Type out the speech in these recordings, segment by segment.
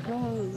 No.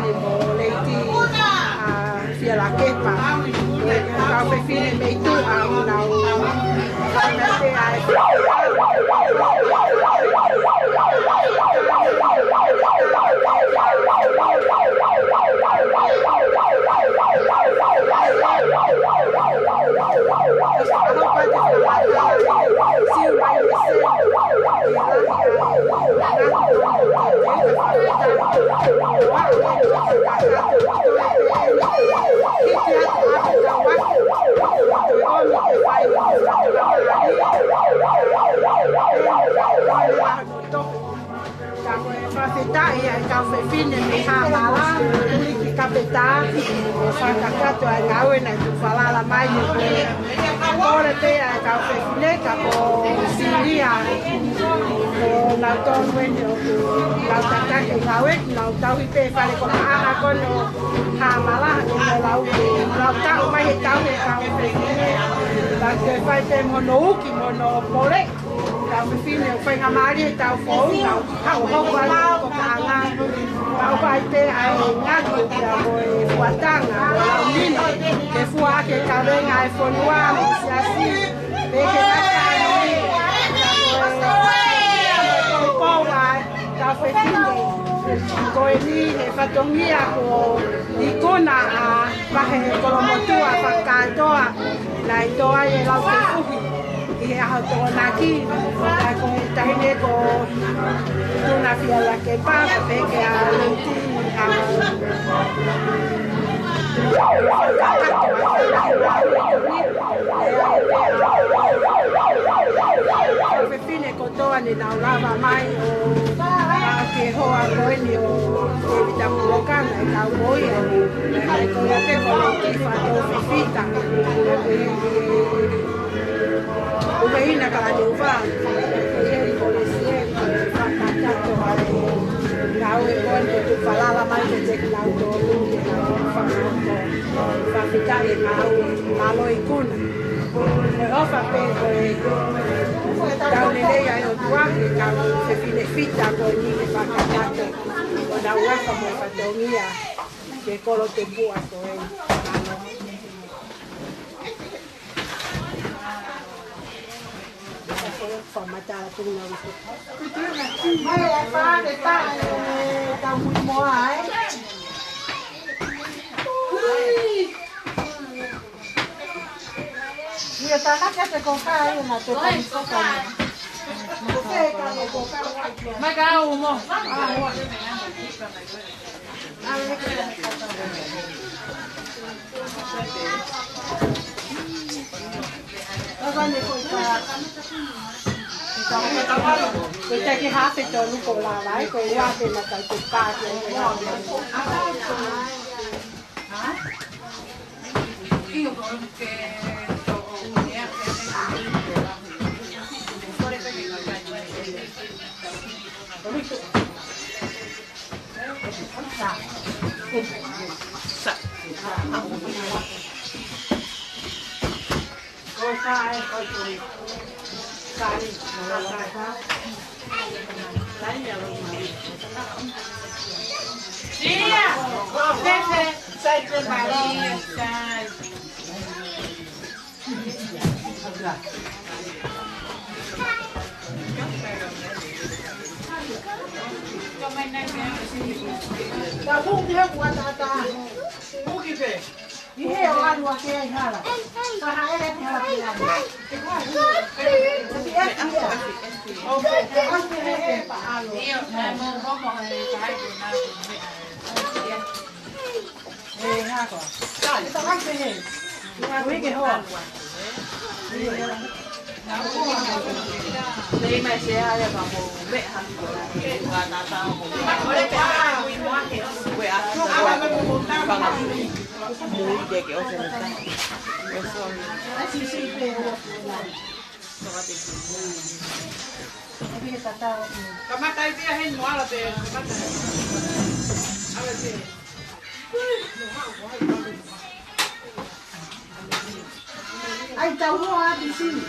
ne mo leiti fia la kepa. Kau fefine mei tu au nau kana te ai. Hamala Kapeta Fakafonua ngau na tufalala mai ora te a ka fefileka o siria o na tonga la tata ke ngau na tau i pe fale ko ana kono Hamala ko la tau mai tau e ka fefile la ke fai te mono uki mono pole ka fefile o fai ngamari tau fo na hau hau wa Koka'anga au vai te ai ngatu kia moe fuatanga nino ke fua ke karenga e fonua me siasi pe ke nakani ko kowa ka fetine ko ni e fatongia ko ikona a pahe Kolomotu'a Fakatoa na itoa e lau te fuhi i hea hautoa naki ka ko tahine ko tuna fia la ke papa peke a lenti a fefine kotoa ni na lava mai o ke hoa koeni o ke vita Koka'anga e kau moi e ko ia te ko ki fato fefita o veina kala ni uva ngau e koe tu falala mai te ngau to luke fa fitale ngau malo i kuna e ofa pe koe tau nele ai o tuake kau se fine fita koe ni ke whakatato o na uaka mo fatongia ke kolo te bua koe Matala tuna wiso. Mai ai pa de ta ta muy mo ai. Ni ta na que te coca aí na te coca. Você ca no coca. Mai ca o mo. Agora foi para Ko te ki hape to luko la vai ko wa te na tai te pa ke ha io voglio che to Ai tau mo a piscina.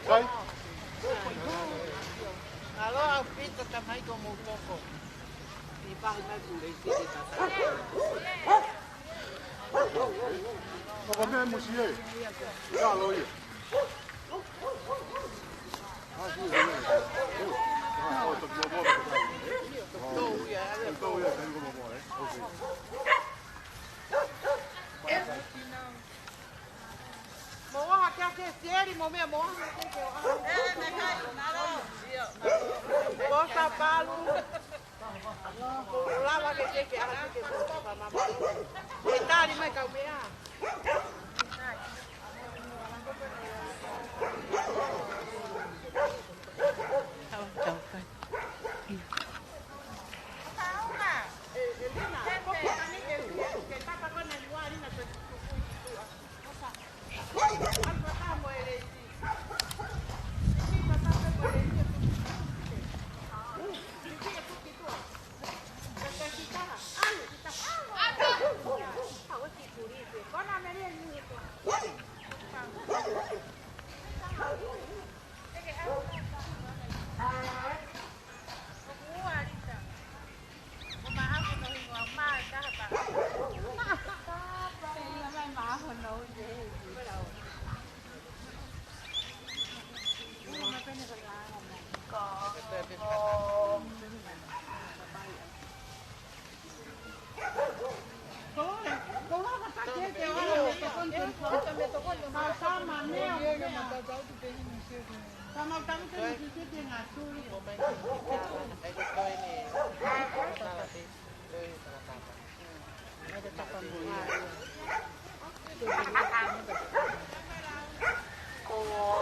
Sai? Allora ho visto che mai come un poco. Mi fa una Papa me musiye. Ya lo ye.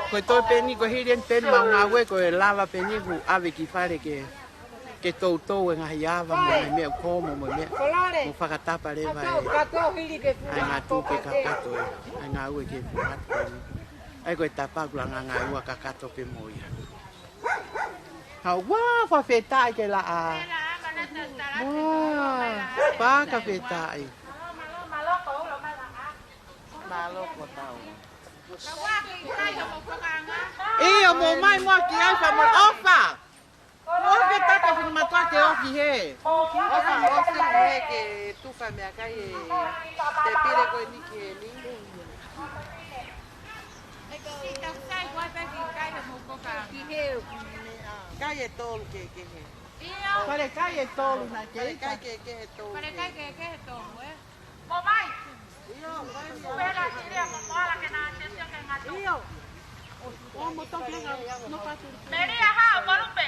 Ko toi peni ko hirian pen ma ngawe ko lava peni ku ave ki fare ke tau e ngahi ava mo me ko mo me mo whakatapa le vai ai ngā tūpe kakato e ai ngā ue ke whakato ai ko e tapa kula ngā ua kakato pe mo ia hau wā whawhetai ke la a wā pā ka whetai maloko tau Iyo mo mai mo ki ai fa mo ofa. O ke tata fun matua ke o ki he. Ofa o se he ke tu fa me akai te pire ko ni ki ni. Ki ta sai ko pe ki kai mo ko ka ki he. Kai e tolu ke he. Iyo. Pare kai e tolu na ke. Kai ke tolu. Pare kai ke tolu e. Mo mai. Iyo, Pera iria mo mala ke na se se ke ngato. Iyo. O mo to ke no pa tu. Meria ha volume.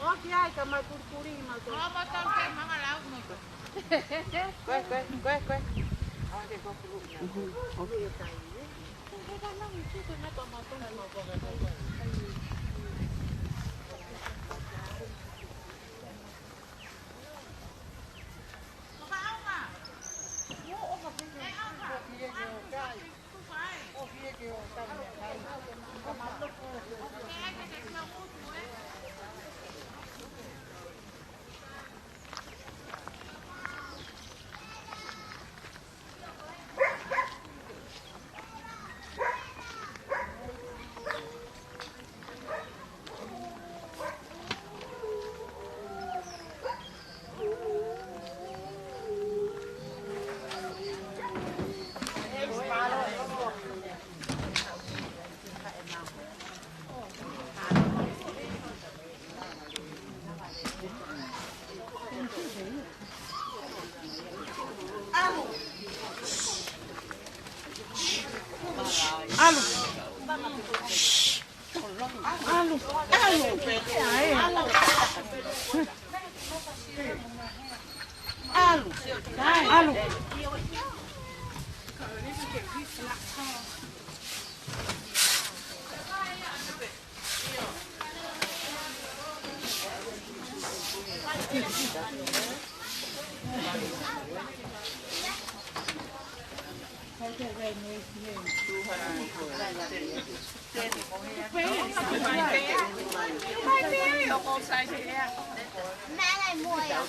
O ki ai ka maturkuri ma to. O mo to ke manga lau mo to. Kwe. Ake ko fulu. Okay, kai. Mẹ này mua à?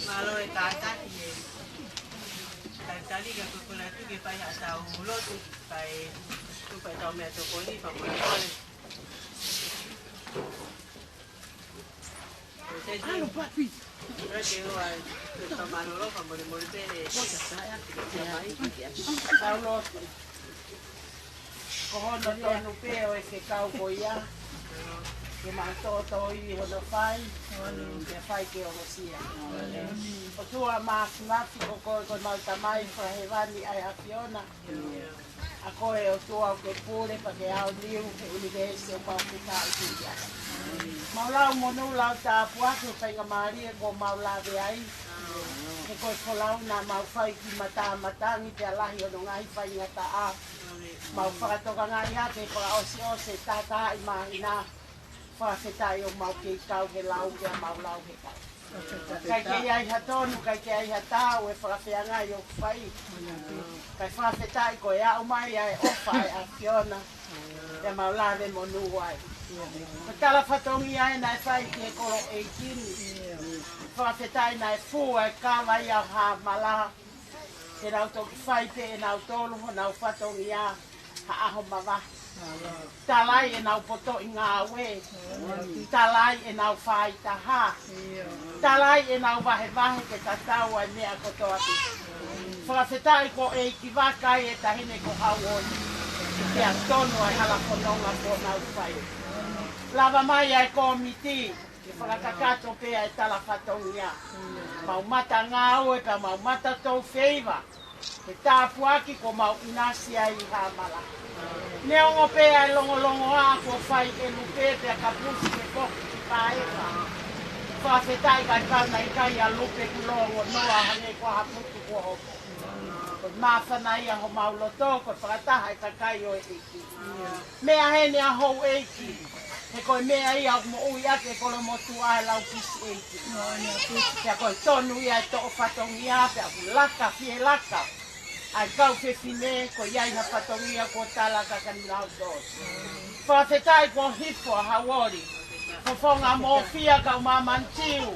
Malo e tata e tali que con la que fai hasta un loto fai tu fai tau me to poli pa mo pole. Ano papi. Pero que o ai to malo lo pa mo mo pere. Paulo. Kohono tonu peo e ke kau koia. Ke mātoto i hono whai, ke whai ke ohosia. O tua mākunafi o koe ko mauta mai whahewani ai hawhiona. A koe o tua o ke pūre pa ke ao liu ke univesi o paukuta i tuia. Maulau monu lau tā puake whainga maria ko maulawe ai. Ke koe kolau nā mau whai ki matāmatangi te alahi o no ngai whainga ta a. Mau whakatoka ngai a te whaka osi ose tātā i mahina. Whawhetai o mau kei kau he lau ke mau lau he kau. Kai kei ai hatonu, kai kei ai hatau e whakawhea ngai o whai. Kai whawhetai ko e au mai ai ofa ai a Fiona. E mau lawe monu ai. Ko tala whatongi ai nai whai ki e koro e kini. Whawhetai nai fu ai kawai au Hamala. He rau toki whai pe e nau tolu ho nau whatongi a ha aho mawahi. Talai e nau poto i ngā we. Talai e nau whai taha. Talai e nau wahe wahe ke tatau ai mea koto ati. Whakawhetai ko e ki wakai e tahine ko hauoni. Kia tonu ai hala kononga ko nau whai. Lava mai ai ko miti. Ke whakakakato pea e tala whatongia. Mau mata ngā ue pa mau mata tau wheiva. Ke tāpuaki ko mau inasi ai i Hamala. Neongo pea e longo a ko whai e lupe pea ka pusi ke koki ki paewa. Whawhetai kai kauna i kai a lupe ku longo noa hane ko haputu ko hopo. Ko mawhana ia ho mauloto ko whakataha i ka kai o e eki. Mea hene a hou eki. He koe mea ia mo ui ake Kolomotu'a e lau kisi eki. Pea koe tonu ia e to'o whatongi a pea ku laka fie laka. Ai kau whiwhine ko iai na whatongia ko tala kakani lau dos. Whawhetai ko hifo a hawori. Fofonga mo fia kau mamantiu.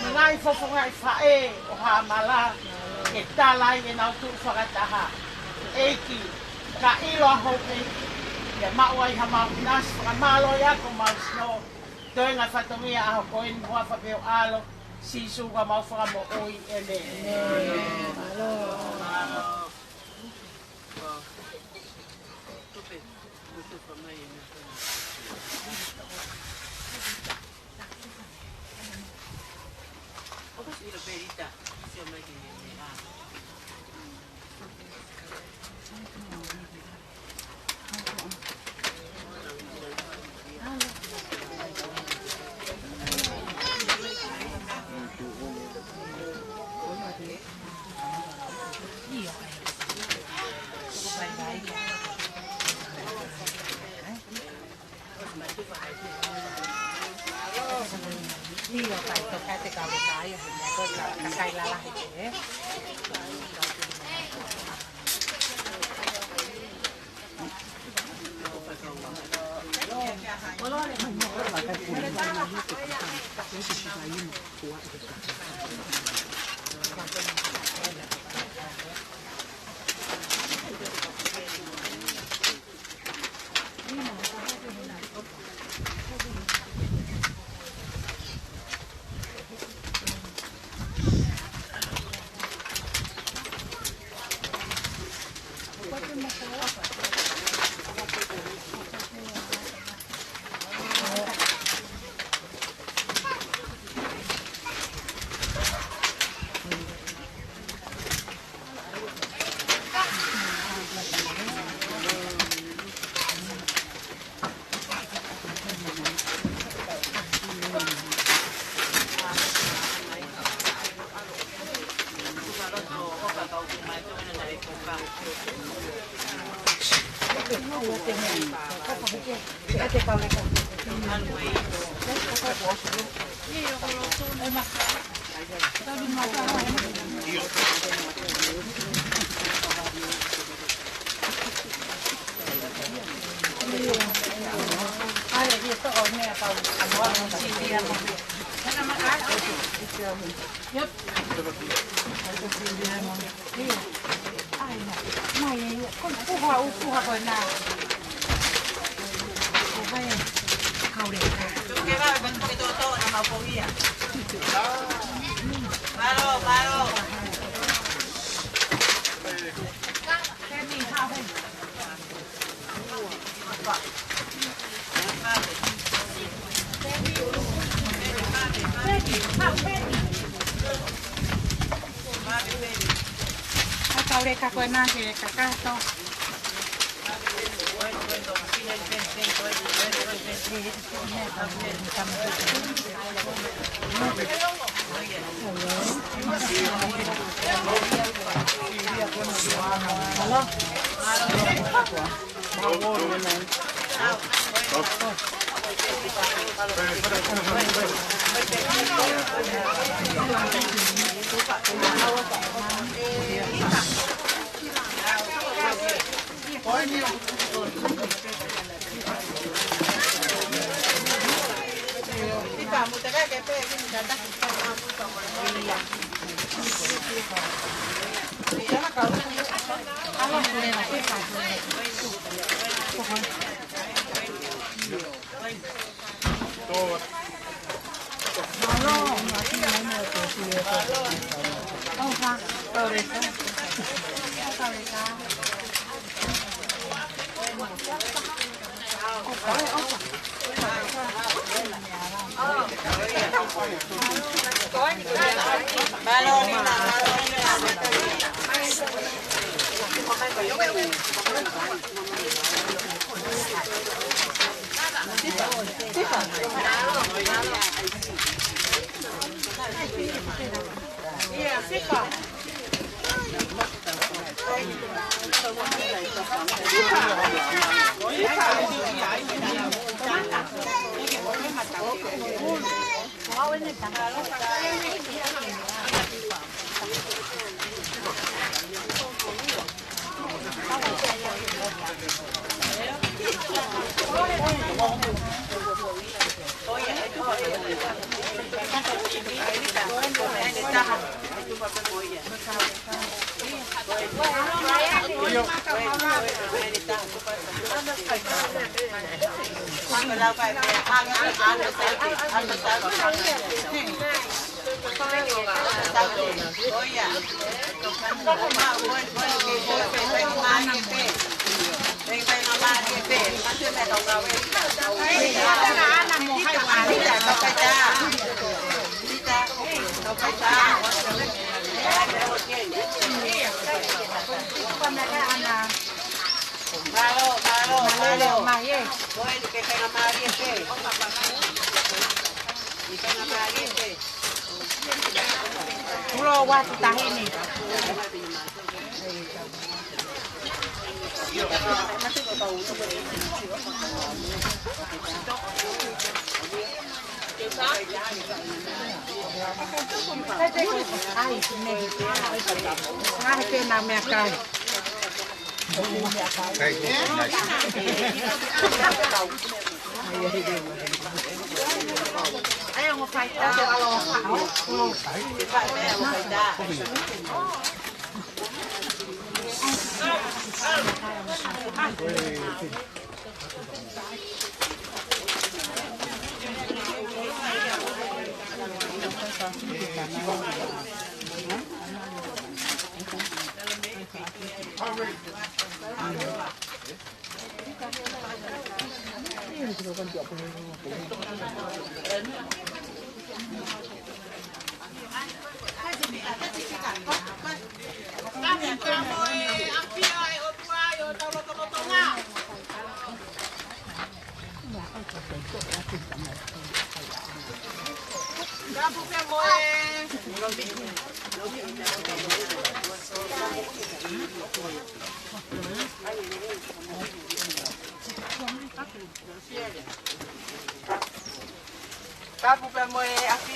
Ngai fofonga i whae o Hamala. E talai e nau tu whakataha. Eiki, ka ilo a hou eiki. Ia maua i ha mau nasi, whakamalo ia ko mau sno. Toi ngai whatongia a hoko in hoa whapeo alo. Sisu ka mau whakamo oi e me.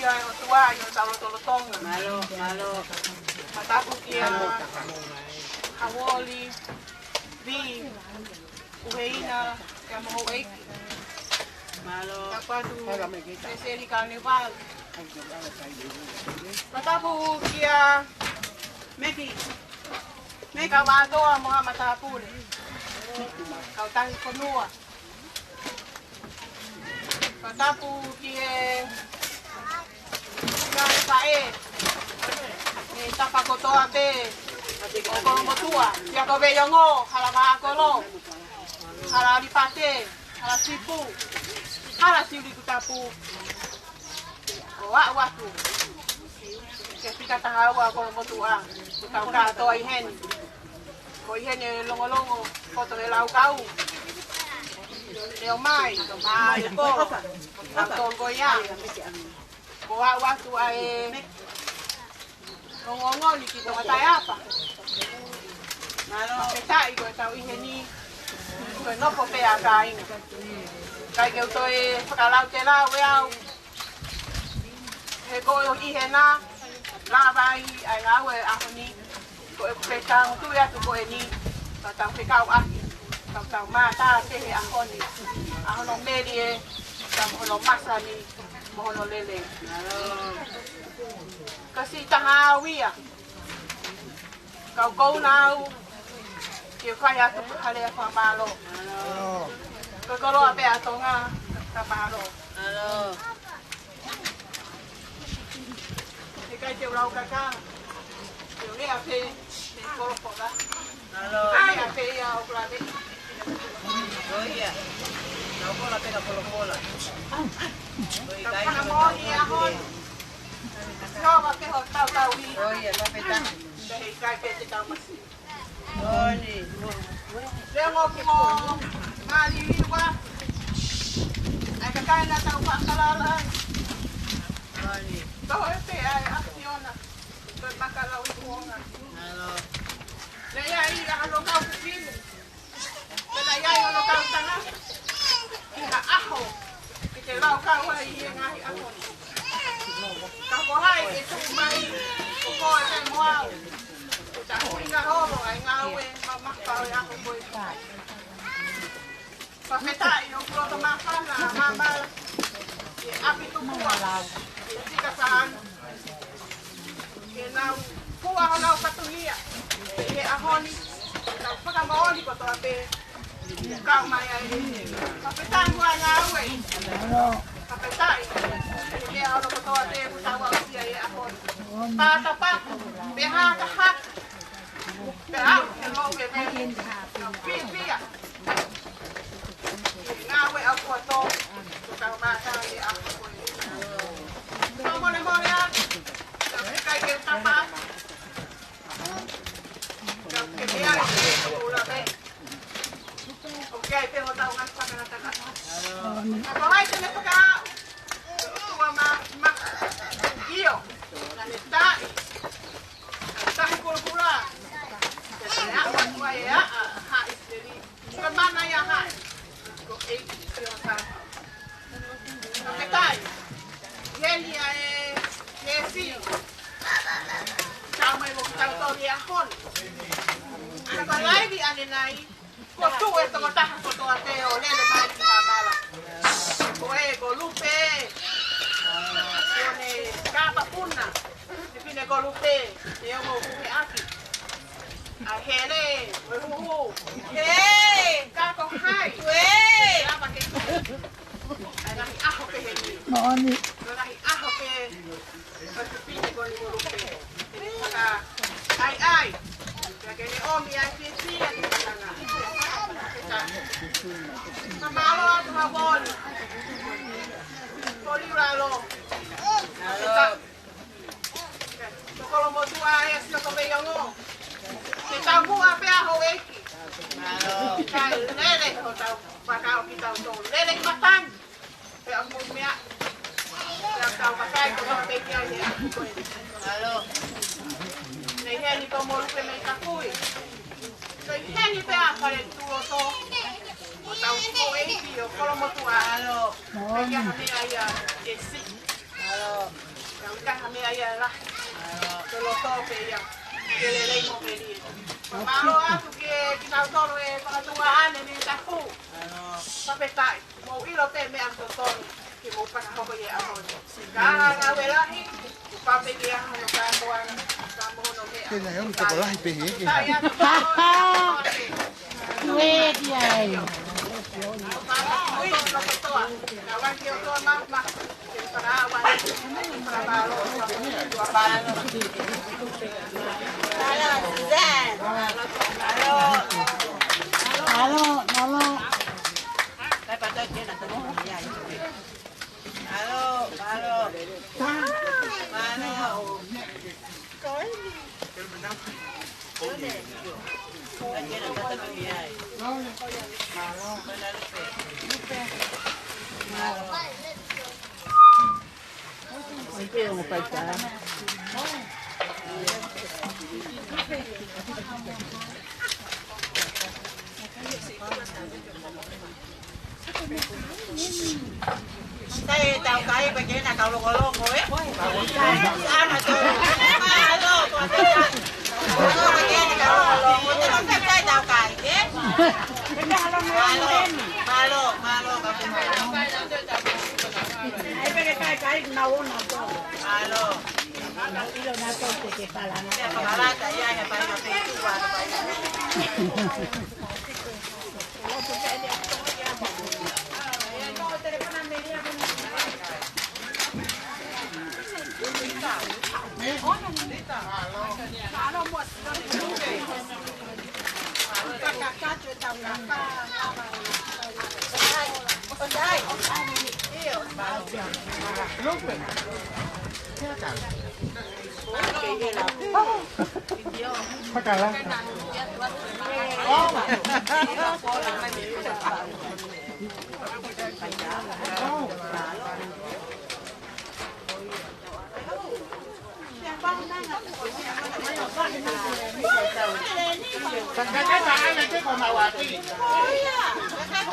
kia o tua i o talo tolo Tonga. Malo. Matapu kia hawoli, vi, uheina, kia moho eiki. Malo. Tapatu seseri carnival. Matapu kia meki. Meka watoa moha matapule. Kau tangi konua. Matapu kia kae. Tapa kotoa te. O Kolomotu'a. Kia kowe yongo, hala maakolo. Hala alipate, hala sipu. Hala siuli kutapu. O watu. Kia pika tahawa Kolomotu'a. Kutau katoa iheni. Ko iheni longo-longo. Koto le lau kau. Leo mai. Ko. Tongo ya. Ko watu ai. Ngongoni ki ko Tapa. Kapeta i ko tau iheni. Ko no po pe aka ina. Kai ke toi whakalau te lau e au. He ko ihena. La vai ai ngau e ahoni. Ko e peka tu ya tu ko ni. Tau pekau ahi. Tau mata te he ahoni. Ahono meri e. Tau hono masani. Mohono lele. Kasi tahawia. Kau nau. Kio kai atu hale a whamalo. Ko koro a pe a Tonga. Kaparo. Te kai te urau kaka. Kio lea pe. Te koro pola. Ai a pe a o kurate. Oia. Nau kola peka polo. Kapana moni a hon. Nova ke ho tau hi. Oia, Kapeta. Dei kai pe te tau masi. Oni. Lengo ki mo mali wa. Ai ka kai na tau pakalala. Oni. Kau e pe ai aktiona. Ko makalau i kuonga. Le ia i a lo kau kini. Le ia i lo kau tanga. Ina aho. Ki te lau kau ai i ngai aho. Kau hai e tu mai. Ko e te moau. Ta inga holo ai ngawe makau e aho koi. Kapeta i o kulo makana mama. E api tu kuala. E tika saan. E nau kua honau katuhia. E ahoni. Tau whakamaoni ko toa pe. Kau mai ai. Kapeta mua ngawe. Kapeta i. E mea ono ko toa te kutawa usia e ahoni. Pata paku. Pe haka haka. Pe au ke loke me. Pia. Ngawe au kua to. Kau mata e ahoni. Kau mone a. Kai ke Tapa. Kau ke mea i ke ula me. Okay, pero tao ngas pa kana taka. Ako hai te me paka. Tua ma iyo. Na netai. Tahi kulkula. Ya wa ya ha isteri. Ko mana ya ha. Ko e yo sa. Kapetai. Yeli ai nesi. Tao mai mo tao to dia hon. Ako lai di ane nai. Ko tu e to taha ko to ate o lele mai ki Hamala. Ko e ko lupe. Ko ne kapa puna. Te pine ko lupe. Te o mo kuhe aki. A hele, o hu. Hey, ka ko hai. Hey, apa ke tu. Ai nai aho pe he ni. Moni. Nai aho pe. Ko te pine ko lupe. Ai. Ya que le omi ai pisi ati tanga. Hamala atu hawon. Koliralo. Kolomotu'a e sio tobe yongo. Te tamu ape aho eki. Kai lele ho tau pakao ki tau to. Lele ki matan. Pe amu mea. Pe tau pakai ko ape ki ai e ko. Nei heni ko mo lupe me takui. So heni pe a pare tu o to. O tau ko eki o Kolomotu'a. Pe ki a ia e si. yang kami ayah lah kalau tahu dia kelele mau beli malu aku kita tahu pengaturan ini tahu sampai tak mau ilo teme aku tahu mau pakai apa ya aku sekarang awal lagi pakai dia mau kamuan kamu nomi Kaya ngayon, sekolah ipihi. Wait, yay. Đây tao cái bên kia là tao lông lông rồi á. Sao mà tôi alo còn cái bên kia là tao lông lông, tôi không biết cái tao cái chứ. Malo cái cái nấu nó cho. Alo. Ilo na to que para na. Para ta ya que para no te tu va para. Pagkala. Pagkala, ano ito kung mawati?